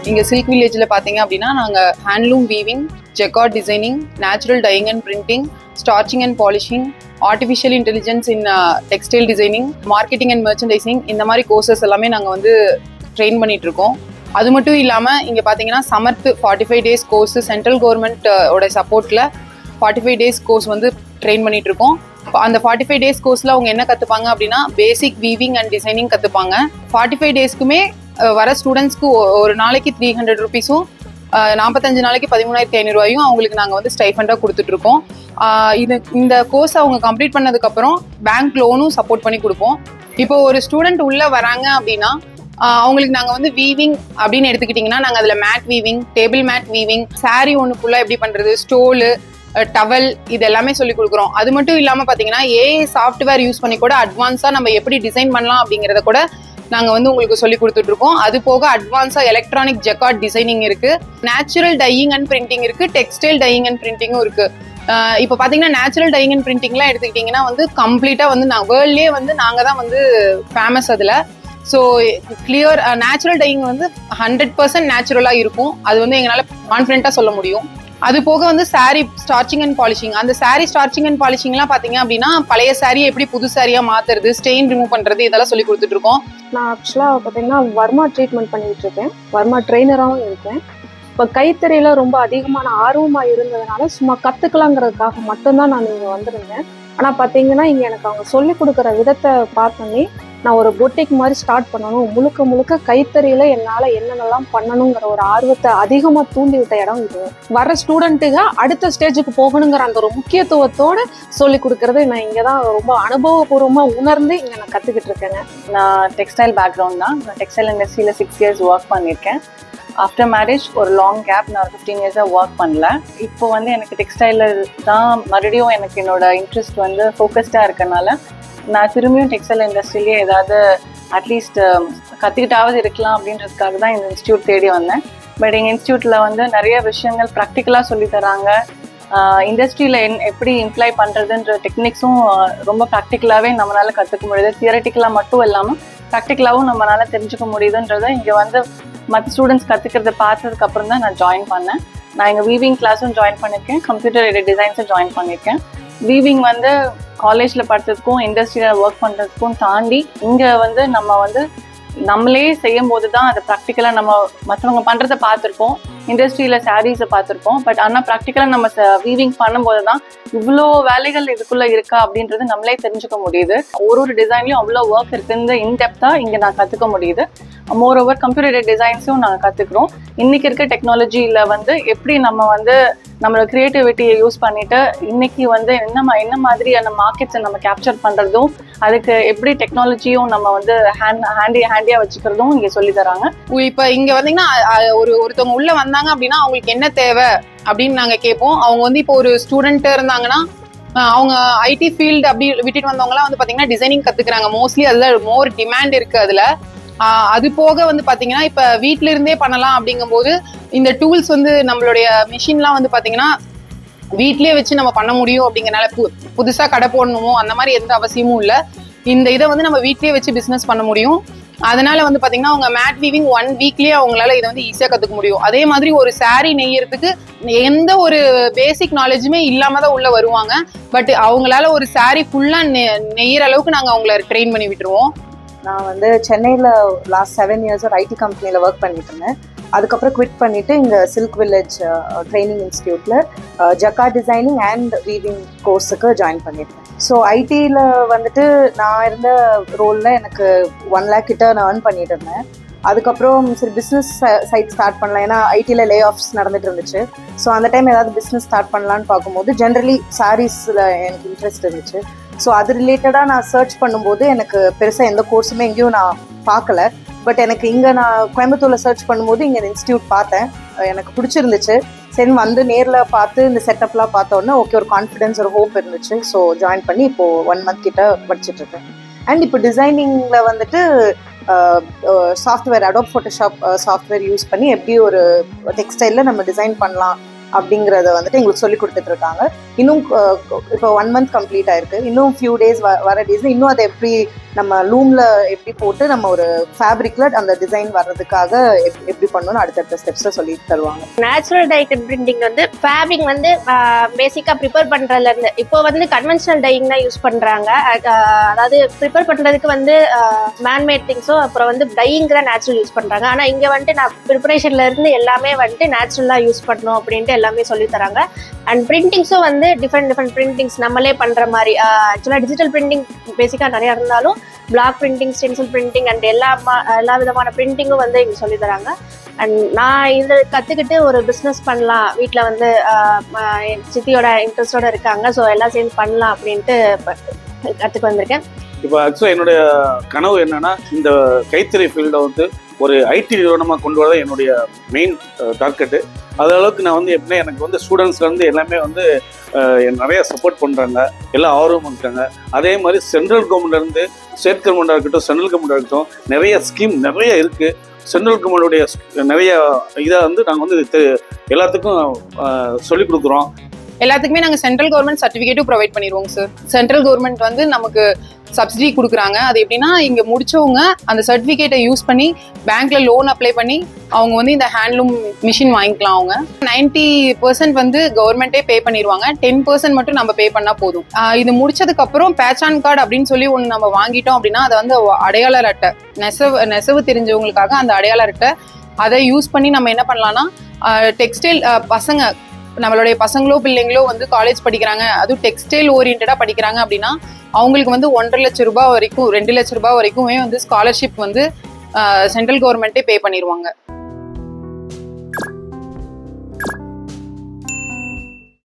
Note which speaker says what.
Speaker 1: இங்கே சில்க் வில்லேஜில் பார்த்தீங்க அப்படின்னா நாங்கள் handloom weaving, jacquard designing, natural dyeing and printing, starching and polishing, artificial intelligence in textile designing, marketing and merchandising, இந்த மாதிரி கோர்சஸ் எல்லாமே நாங்கள் வந்து ட்ரெயின் பண்ணிட்டு இருக்கோம். அது மட்டும் இல்லாமல் இங்கே பார்த்தீங்கன்னா Samarth 45 days course central government ஓட சப்போர்ட்டில் 45 days கோர்ஸ் வந்து ட்ரெயின் பண்ணிட்டு இருக்கோம். அந்த 45 days கோர்ஸில் அவங்க என்ன கற்றுப்பாங்க அப்படின்னா பேசிக் வீவிங் அண்ட் டிசைனிங் கற்றுப்பாங்க. 45 daysக்குமே வர ஸ்டூடெண்ட்ஸ்க்கு ஒரு நாளைக்கு 300 rupees-உம் 45 நாளைக்கு 13,500 அவங்களுக்கு நாங்கள் வந்து ஸ்டைஃபண்டாக கொடுத்துட்ருக்கோம். இந்த கோர்ஸ் அவங்க கம்ப்ளீட் பண்ணதுக்கப்புறம் பேங்க் லோனும் சப்போர்ட் பண்ணி கொடுப்போம். இப்போ ஒரு ஸ்டூடெண்ட் உள்ளே வராங்க அப்படின்னா அவங்களுக்கு நாங்கள் வந்து வீவிங் அப்படின்னு எடுத்துக்கிட்டிங்கன்னா நாங்கள் அதில் mat weaving, table mat weaving, sari ஒன்று ஃபுல்லாக எப்படி பண்ணுறது, ஸ்டோலு, டவல், இது எல்லாமே சொல்லி கொடுக்குறோம். அது மட்டும் இல்லாமல் பார்த்தீங்கன்னா ஏஐ சாஃப்ட்வேர் யூஸ் பண்ணி கூட அட்வான்ஸாக நம்ம எப்படி டிசைன் பண்ணலாம் அப்படிங்கிறத கூட நாங்கள் வந்து உங்களுக்கு சொல்லி கொடுத்துட்ருக்கோம். அது போக அட்வான்ஸாக எலக்ட்ரானிக் ஜெக்கார்ட் டிசைனிங் இருக்குது, நேச்சுரல் டையிங் அண்ட் பிரிண்டிங் இருக்குது, டெக்ஸ்டைல் டையிங் அண்ட் பிரிண்டிங்கும் இருக்குது. இப்போ பார்த்தீங்கன்னா நேச்சுரல் டையிங் அண்ட் பிரிண்டிங்லாம் எடுத்துக்கிட்டிங்கன்னா வந்து கம்ப்ளீட்டாக வந்து வேர்ல்ட்லேயே வந்து நாங்கள் தான் வந்து ஃபேமஸ் அதில். ஸோ கிளியர் நேச்சுரல் டையிங் வந்து 100% நேச்சுரலாக இருக்கும். அது வந்து எங்களால் கான்ஃபிடென்ட்டாக சொல்ல முடியும். அது போக வந்து சாரீ ஸ்டார்ச்சிங் அண்ட் பாலிஷிங், அந்த சாரீ ஸ்டார்ச்சிங் அண்ட் பாலிஷிங்லாம் பார்த்தீங்க அப்படின்னா பழைய சாரியை எப்படி புது சாரியாக மாற்றுறது, ஸ்டெயின் ரிமூவ் பண்ணுறது, இதெல்லாம் சொல்லி கொடுத்துட்ருக்கோம்.
Speaker 2: நான் ஆக்சுவலாக பார்த்தீங்கன்னா வர்மா ட்ரீட்மெண்ட் பண்ணிகிட்டு இருக்கேன், வர்மா ட்ரெயினராகவும் இருக்கேன். இப்போ கைத்தறியில் ரொம்ப அதிகமான ஆர்வமாக இருந்ததுனால சும்மா கற்றுக்கலாங்கிறதுக்காக மட்டும்தான் நான் இங்கே வந்திருந்தேன். ஆனால் பார்த்தீங்கன்னா இங்கே எனக்கு அவங்க சொல்லிக் கொடுக்குற விதத்தை பார்த்தோன்னே நான் ஒரு பொட்டிக் மாதிரி ஸ்டார்ட் பண்ணணும், முழுக்க முழுக்க கைத்தறியில் என்னால் என்னென்னலாம் பண்ணணுங்கிற ஒரு ஆர்வத்தை அதிகமாக தூண்டி விட்ட இடம் இது. வர ஸ்டூடெண்ட்டுங்க அடுத்த ஸ்டேஜுக்கு போகணுங்கிற அந்த ஒரு முக்கியத்துவத்தோடு சொல்லி கொடுக்கறது நான் இங்கே தான் ரொம்ப அனுபவபூர்வமாக உணர்ந்து இங்கே நான் கற்றுக்கிட்டு இருக்கேங்க.
Speaker 3: நான் டெக்ஸ்டைல் பேக்ரவுண்ட் தான். நான் டெக்ஸ்டைல் இண்டஸ்ட்ரியில் 6 years ஒர்க் பண்ணியிருக்கேன். ஆஃப்டர் மேரேஜ் ஒரு லாங் கேப், நான் ஒரு 15 years ஒர்க் பண்ணல. இப்போ வந்து எனக்கு டெக்ஸ்டைலில் தான் மறுபடியும் எனக்கு என்னோட இன்ட்ரெஸ்ட் வந்து ஃபோக்கஸ்டாக இருக்கனால நான் திரும்பியும் டெக்ஸ்டைல் இண்டஸ்ட்ரியிலேயே ஏதாவது அட்லீஸ்ட் கற்றுக்கிட்டாவது இருக்கலாம் அப்படின்றதுக்காக தான் இந்த இன்ஸ்டியூட் தேடி வந்தேன். பட் எங்கள் இன்ஸ்டியூட்டில் வந்து நிறைய விஷயங்கள் ப்ராக்டிக்கலாக சொல்லித்தராங்க. இண்டஸ்ட்ரியில் எப்படி இம்ப்ளை பண்ணுறதுன்ற டெக்னிக்ஸும் ரொம்ப ப்ராக்டிக்கலாகவே நம்மளால் கற்றுக்க முடியுது. தியரட்டிக்கலாக மட்டும் இல்லாமல் ப்ராக்டிக்கலாகவும் நம்மளால் தெரிஞ்சுக்க முடியுதுன்றதை இங்கே வந்து மற்ற ஸ்டூடெண்ட்ஸ் கற்றுக்கிறத பார்த்ததுக்கப்புறம் தான் நான் ஜாயின் பண்ணேன். நான் எங்கள் வீவிங் கிளாஸும் ஜாயின் பண்ணியிருக்கேன், கம்ப்யூட்டர் எடிட் டிசைன்ஸும் ஜாயின் பண்ணியிருக்கேன். வீவிங் வந்து காலேஜில் படித்ததுக்கும் இண்டஸ்ட்ரியில் ஒர்க் பண்ணுறதுக்கும் தாண்டி இங்கே வந்து நம்ம வந்து நம்மளே செய்யும் போது தான் அதை ப்ராக்டிக்கலாக நம்ம மற்றவங்க பண்ணுறதை பார்த்துருப்போம், இண்டஸ்ட்ரியில் சாரீஸை பார்த்துருப்போம். பட் ஆனால் ப்ராக்டிக்கலாக நம்ம வீவிங் பண்ணும்போது தான் இவ்வளோ வேலைகள் இதுக்குள்ளே இருக்கா அப்படின்றது நம்மளே தெரிஞ்சுக்க முடியுது. ஒரு டிசைன்லையும் அவ்வளோ ஒர்க் இருக்குன்னு இன்டெப்த்தாக இங்கே நான் கற்றுக்க முடியுது. மோர் ஓவர் கம்ப்யூட்டர் டிசைன்ஸும் நாங்கள் கற்றுக்குறோம். இன்றைக்கி இருக்க டெக்னாலஜியில் வந்து எப்படி நம்ம வந்து நம்மளோட க்ரியேட்டிவிட்டியை யூஸ் பண்ணிவிட்டு இன்றைக்கி வந்து என்ன மாதிரியான மார்க்கெட்ஸை நம்ம கேப்சர் பண்ணுறதும், அதுக்கு எப்படி டெக்னாலஜியும் நம்ம வந்து ஹேண்டியாக வச்சுக்கிறதும் இங்கே சொல்லி தராங்க.
Speaker 1: இப்போ இங்கே வந்தீங்கன்னா ஒருத்தவங்க உள்ளே வந்தாங்க அப்படின்னா அவங்களுக்கு என்ன தேவை அப்படின்னு நாங்கள் கேட்போம். அவங்க வந்து இப்போ ஒரு ஸ்டூடெண்ட்டு இருந்தாங்கன்னா அவங்க ஐடி ஃபீல்டு அப்படி விட்டுட்டு வந்தவங்களாம் வந்து பார்த்தீங்கன்னா டிசைனிங் கற்றுக்குறாங்க. மோஸ்ட்லி அதில் மோர் டிமாண்ட் இருக்குது. அதில் அது போக வந்து பார்த்தீங்கன்னா இப்போ வீட்டில இருந்தே பண்ணலாம் அப்படிங்கும்போது இந்த டூல்ஸ் வந்து நம்மளுடைய மிஷின்லாம் வந்து பார்த்தீங்கன்னா வீட்லேயே வச்சு நம்ம பண்ண முடியும். அப்படிங்கிறனால புதுசாக கடை போடணுமோ அந்த மாதிரி எந்த அவசியமும் இல்லை. இந்த இதை வந்து நம்ம வீட்லேயே வச்சு பிஸ்னஸ் பண்ண முடியும். அதனால வந்து பார்த்தீங்கன்னா அவங்க மேட் வீவிங் 1 weekலேயே அவங்களால இதை வந்து ஈஸியாக கற்றுக்க முடியும். அதே மாதிரி ஒரு சாரீ நெய்யறதுக்கு எந்த ஒரு பேசிக் நாலேஜுமே இல்லாமல் தான் உள்ளே வருவாங்க. பட் அவங்களால ஒரு சாரீ ஃபுல்லாக நெய்யற அளவுக்கு நாங்கள் அவங்கள ட்ரெயின் பண்ணி விட்டுருவோம்.
Speaker 4: நான் வந்து சென்னையில் லாஸ்ட் 7 years ஒரு ஐடி கம்பெனியில் ஒர்க் பண்ணிட்டு இருந்தேன். அதுக்கப்புறம் குவிட் பண்ணிவிட்டு இங்கே சில்க் வில்லேஜ் ட்ரைனிங் இன்ஸ்டியூட்டில் ஜக்கார்ட் டிசைனிங் அண்ட் வீவிங் கோர்ஸுக்கு ஜாயின் பண்ணியிருக்கேன். ஸோ ஐடியில் வந்துட்டு நான் இருந்த ரோலில் எனக்கு 1 lakh கிட்ட நான் ஏர்ன் பண்ணிட்டு இருந்தேன். அதுக்கப்புறம் சரி பிஸ்னஸ் சைட் ஸ்டார்ட் பண்ணலாம், ஏன்னா ஐடியில் லே ஆஃப்ஸ் நடந்துட்டு இருந்துச்சு. ஸோ அந்த டைம் ஏதாவது பிஸ்னஸ் ஸ்டார்ட் பண்ணலான்னு பார்க்கும்போது ஜென்ரலி சாரீஸில் எனக்கு இன்ட்ரெஸ்ட் இருந்துச்சு. ஸோ அது ரிலேட்டடாக நான் சர்ச் பண்ணும்போது எனக்கு பெருசாக எந்த கோர்ஸுமே எங்கேயும் நான் பார்க்கல. பட் எனக்கு இங்கே நான் கோயம்புத்தூரில் சர்ச் பண்ணும்போது இங்கே இன்ஸ்டியூட் பார்த்தேன், எனக்கு பிடிச்சிருந்துச்சு. சரி வந்து நேரில் பார்த்து இந்த செட்டப்லாம் பார்த்தோன்னே ஓகே ஒரு கான்ஃபிடென்ஸ் ஒரு ஹோப் இருந்துச்சு. ஸோ ஜாயின் பண்ணி இப்போது 1 month கிட்ட படிச்சுட்ருக்கேன். அண்ட் இப்போ டிசைனிங்கில் வந்துட்டு software Adobe Photoshop software use பண்ணி எப்படி ஒரு டெக்ஸ்டைலில் நம்ம டிசைன் பண்ணலாம் அப்படிங்கிறத வந்துட்டு எங்களுக்கு சொல்லி கொடுத்துட்ருக்காங்க. இன்னும் இப்போ 1 month கம்ப்ளீட் ஆயிருக்கு. இன்னும் ஃபியூ டேஸ் வர டேஸில் இன்னும் அதை எப்படி நம்ம லூம்ல எப்படி போட்டு நம்ம ஒரு ஃபேப்ரிக்ல அந்த டிசைன் வர்றதுக்காக எப்படி பண்ணணும்னு அடுத்தடுத்த ஸ்டெப்ஸ்ல சொல்லி தருவாங்க.
Speaker 5: நேச்சுரல் டையிங் பிரிண்டிங் வந்து ஃபேப்ரிக் வந்து பேசிக்கா ப்ரிப்பேர் பண்றதுல இருந்து இப்போ வந்து கன்வென்ஷனல் டையிங் தான் யூஸ் பண்றாங்க. அதாவது ப்ரிப்பேர் பண்றதுக்கு வந்து மேன்மேட் திங்ஸும் அப்புறம் வந்து டையிங் தான் நேச்சுரல் யூஸ் பண்றாங்க. ஆனா இங்க வந்துட்டு நான் ப்ரிப்பரேஷன்ல இருந்து எல்லாமே வந்துட்டு நேச்சுரலா யூஸ் பண்ணணும் அப்படின்ட்டு எல்லாமே சொல்லி தராங்க. அண்ட் பிரிண்டிங்ஸும் வந்து டிஃப்ரெண்ட் பிரிண்டிங்ஸ் நம்மளே பண்ற மாதிரி. ஆக்சுவலா டிஜிட்டல் பிரிண்டிங் பேசிக்கா நிறைய இருந்தாலும் block printing, stencil printing and எல்லா விதமான பிரிண்டிங்கும் வந்து இங்க சொல்லி தராங்க. அண்ட் நான் இதில் கற்றுக்கிட்டு ஒரு பிஸ்னஸ் பண்ணலாம், வீட்டில் வந்து என் சித்தியோட இன்ட்ரெஸ்டோட இருக்காங்க, ஸோ எல்லாம் சேர்ந்து பண்ணலாம் அப்படின்ட்டு கற்றுக்க வந்திருக்கேன்.
Speaker 6: இப்போ ஆக்சுவலாக என்னுடைய கனவு என்னன்னா, இந்த கைத்தறி ஃபீல்டை வந்து ஒரு ஐடி நிறுவனமாக கொண்டு வரதான் என்னுடைய மெயின் டார்கெட்டு. அது அளவுக்கு நான் வந்து எப்படின்னா, எனக்கு வந்து ஸ்டூடெண்ட்ஸ்லேருந்து எல்லாமே வந்து நிறைய சப்போர்ட் பண்ணுறாங்க, எல்லாம் ஆர்வம் இருக்காங்க. அதே மாதிரி சென்ட்ரல் கவர்மெண்ட்லேருந்து ஸ்டேட் கவர்மெண்ட்டாக இருக்கட்டும், சென்ட்ரல் கவர்மெண்ட்டாக இருக்கட்டும், நிறைய ஸ்கீம் நிறைய இருக்குது. சென்ட்ரல் கவர்மெண்ட்டுடைய நிறைய இதை வந்து நாங்கள் வந்து எல்லாத்துக்கும் சொல்லிக் கொடுக்குறோம்.
Speaker 1: எல்லாத்துக்குமே நாங்கள் சென்ட்ரல் கவர்மெண்ட் சர்டிஃபிகேட்டும் ப்ரொவைட் பண்ணிடுவோங்க சார். சென்ட்ரல் கவர்மெண்ட் வந்து நமக்கு சப்சிடி கொடுக்குறாங்க. அது எப்படின்னா, இங்கே முடிச்சவங்க அந்த சர்டிஃபிகேட்டை யூஸ் பண்ணி பேங்க்ல லோன் அப்ளை பண்ணி அவங்க வந்து இந்த ஹேண்ட்லூம் மிஷின் வாங்கிக்கலாம். அவங்க 90% வந்து கவர்மெண்ட்டே பே பண்ணிடுவாங்க, 10% மட்டும் நம்ம பே பண்ணால் போதும். இது முடிச்சதுக்கு அப்புறம் பேச்சான் கார்டு அப்படின்னு சொல்லி ஒன்று நம்ம வாங்கிட்டோம் அப்படின்னா, அதை வந்து அடையாள அட்டை, நெசவு தெரிஞ்சவங்களுக்காக அந்த அடையாள அட்டை, அதை யூஸ் பண்ணி நம்ம என்ன பண்ணலாம்னா, டெக்ஸ்டைல் பசங்க, நம்மளுடைய பசங்களோ பிள்ளைங்களோ வந்து காலேஜ் படிக்கிறாங்க, அதுவும் டெக்ஸ்டைல் ஓரியன்டா படிக்கிறாங்க அப்படின்னா அவங்களுக்கு வந்து 1.5 லட்சம் ரூபாய் வரைக்கும் 2 லட்சம் ரூபாய் வரைக்குமே வந்து ஸ்காலர்ஷிப் வந்து சென்ட்ரல் கவர்மெண்ட்டே பே பண்ணிடுவாங்க.